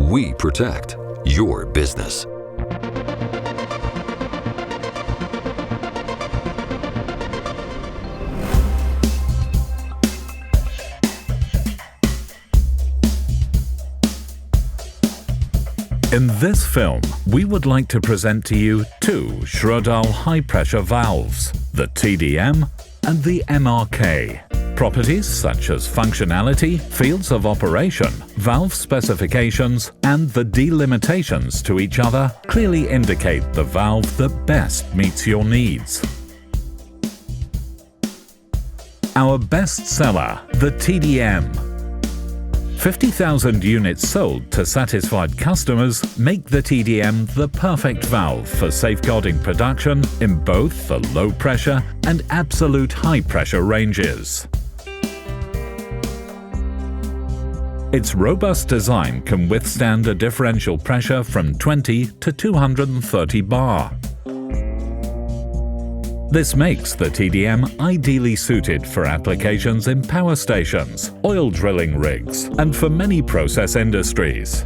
We protect your business. In this film, we would like to present to you two Schrodal high-pressure valves, the TDM and the MRK. Properties such as functionality, fields of operation, valve specifications, and the delimitations to each other clearly indicate the valve that best meets your needs. Our best seller, the TDM. 50,000 units sold to satisfied customers make the TDM the perfect valve for safeguarding production in both the low pressure and absolute high pressure ranges. Its robust design can withstand a differential pressure from 20 to 230 bar. This makes the TDM ideally suited for applications in power stations, oil drilling rigs, and for many process industries.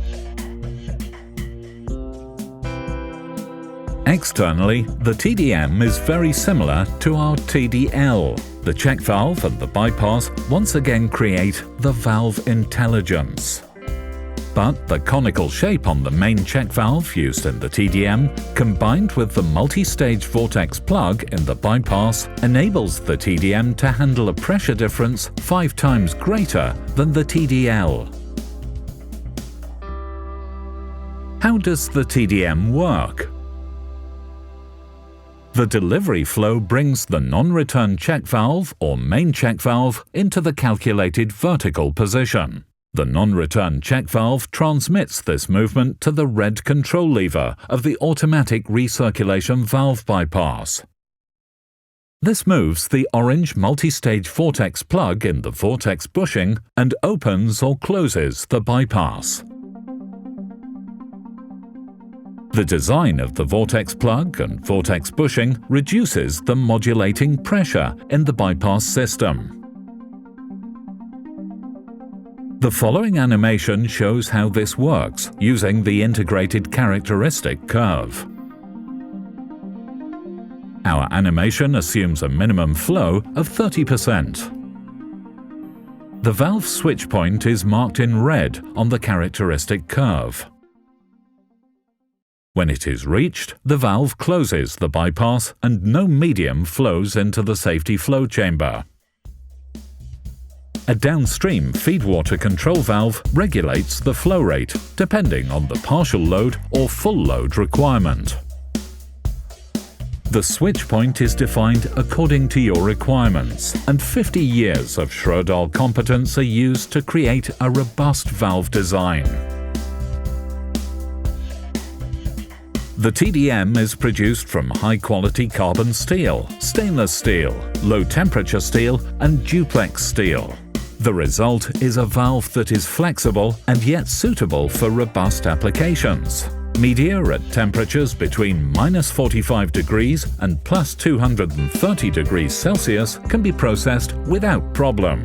Externally, the TDM is very similar to our TDL. The check valve and the bypass once again create the valve intelligence. But the conical shape on the main check valve used in the TDM, combined with the multi-stage vortex plug in the bypass, enables the TDM to handle a pressure difference 5 times greater than the TDL. How does the TDM work? The delivery flow brings the non-return check valve or main check valve into the calculated vertical position. The non-return check valve transmits this movement to the red control lever of the automatic recirculation valve bypass. This moves the orange multi-stage vortex plug in the vortex bushing and opens or closes the bypass. The design of the vortex plug and vortex bushing reduces the modulating pressure in the bypass system. The following animation shows how this works using the integrated characteristic curve. Our animation assumes a minimum flow of 30%. The valve switch point is marked in red on the characteristic curve. When it is reached, the valve closes the bypass and no medium flows into the safety flow chamber. A downstream feedwater control valve regulates the flow rate depending on the partial load or full load requirement. The switch point is defined according to your requirements, and 50 years of Schrodal competence are used to create a robust valve design. The TDM is produced from high-quality carbon steel, stainless steel, low-temperature steel, and duplex steel. The result is a valve that is flexible and yet suitable for robust applications. Media at temperatures between -45 degrees and +230 degrees Celsius can be processed without problem.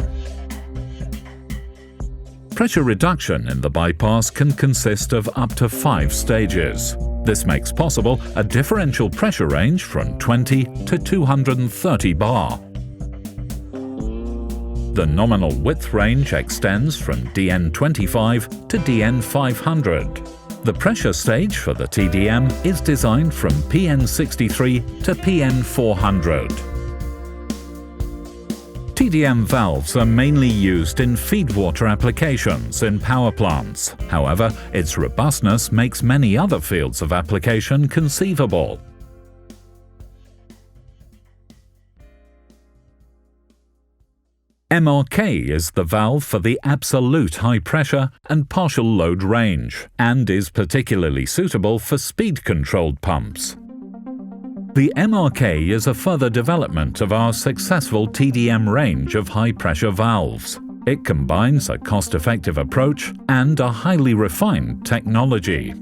Pressure reduction in the bypass can consist of up to 5 stages. This makes possible a differential pressure range from 20 to 230 bar. The nominal width range extends from DN25 to DN500. The pressure stage for the TDM is designed from PN63 to PN400. TDM valves are mainly used in feedwater applications in power plants. However, its robustness makes many other fields of application conceivable. MRK is the valve for the absolute high pressure and partial load range, and is particularly suitable for speed-controlled pumps. The MRK is a further development of our successful TDM range of high-pressure valves. It combines a cost-effective approach and a highly refined technology.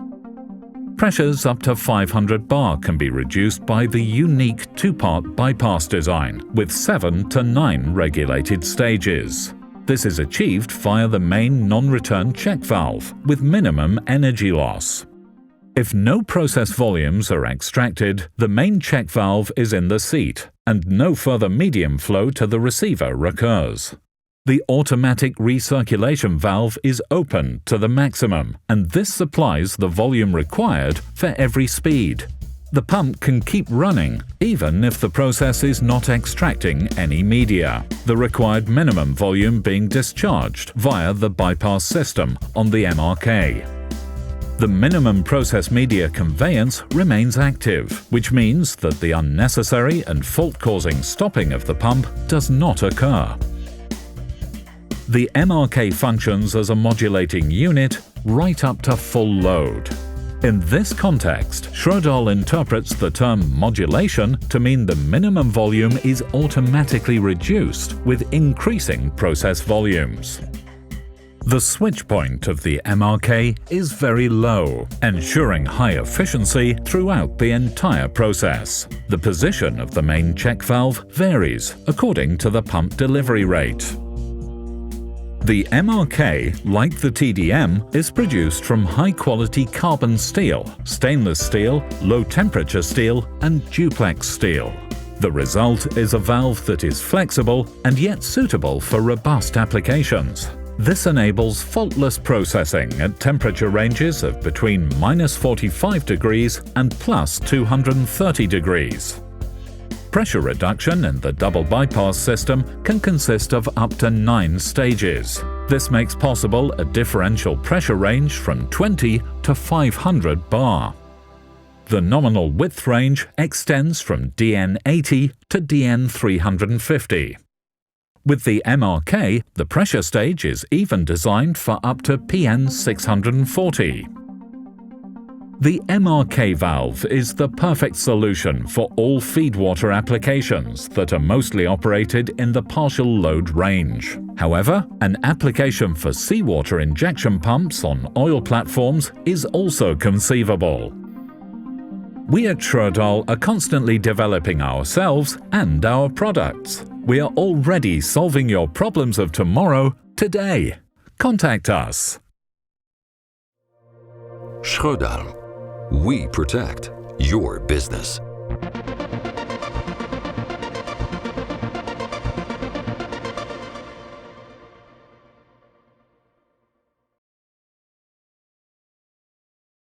Pressures up to 500 bar can be reduced by the unique two-part bypass design with 7 to 9 regulated stages. This is achieved via the main non-return check valve with minimum energy loss. If no process volumes are extracted, the main check valve is in the seat, and no further medium flow to the receiver occurs. The automatic recirculation valve is open to the maximum, and this supplies the volume required for every speed. The pump can keep running even if the process is not extracting any media, the required minimum volume being discharged via the bypass system on the MRK. The minimum process media conveyance remains active, which means that the unnecessary and fault-causing stopping of the pump does not occur. The MRK functions as a modulating unit right up to full load. In this context, Schroeder interprets the term modulation to mean the minimum volume is automatically reduced with increasing process volumes. The switch point of the MRK is very low, ensuring high efficiency throughout the entire process. The position of the main check valve varies according to the pump delivery rate. The MRK, like the TDM, is produced from high-quality carbon steel, stainless steel, low-temperature steel, and duplex steel. The result is a valve that is flexible and yet suitable for robust applications. This enables faultless processing at temperature ranges of between -45 degrees and +230 degrees. Pressure reduction in the double bypass system can consist of up to 9 stages. This makes possible a differential pressure range from 20 to 500 bar. The nominal width range extends from DN80 to DN350. With the MRK, the pressure stage is even designed for up to PN640. The MRK valve is the perfect solution for all feedwater applications that are mostly operated in the partial load range. However, an application for seawater injection pumps on oil platforms is also conceivable. We at Schroeder are constantly developing ourselves and our products. We are already solving your problems of tomorrow, today. Contact us. Schroeder. We protect your business.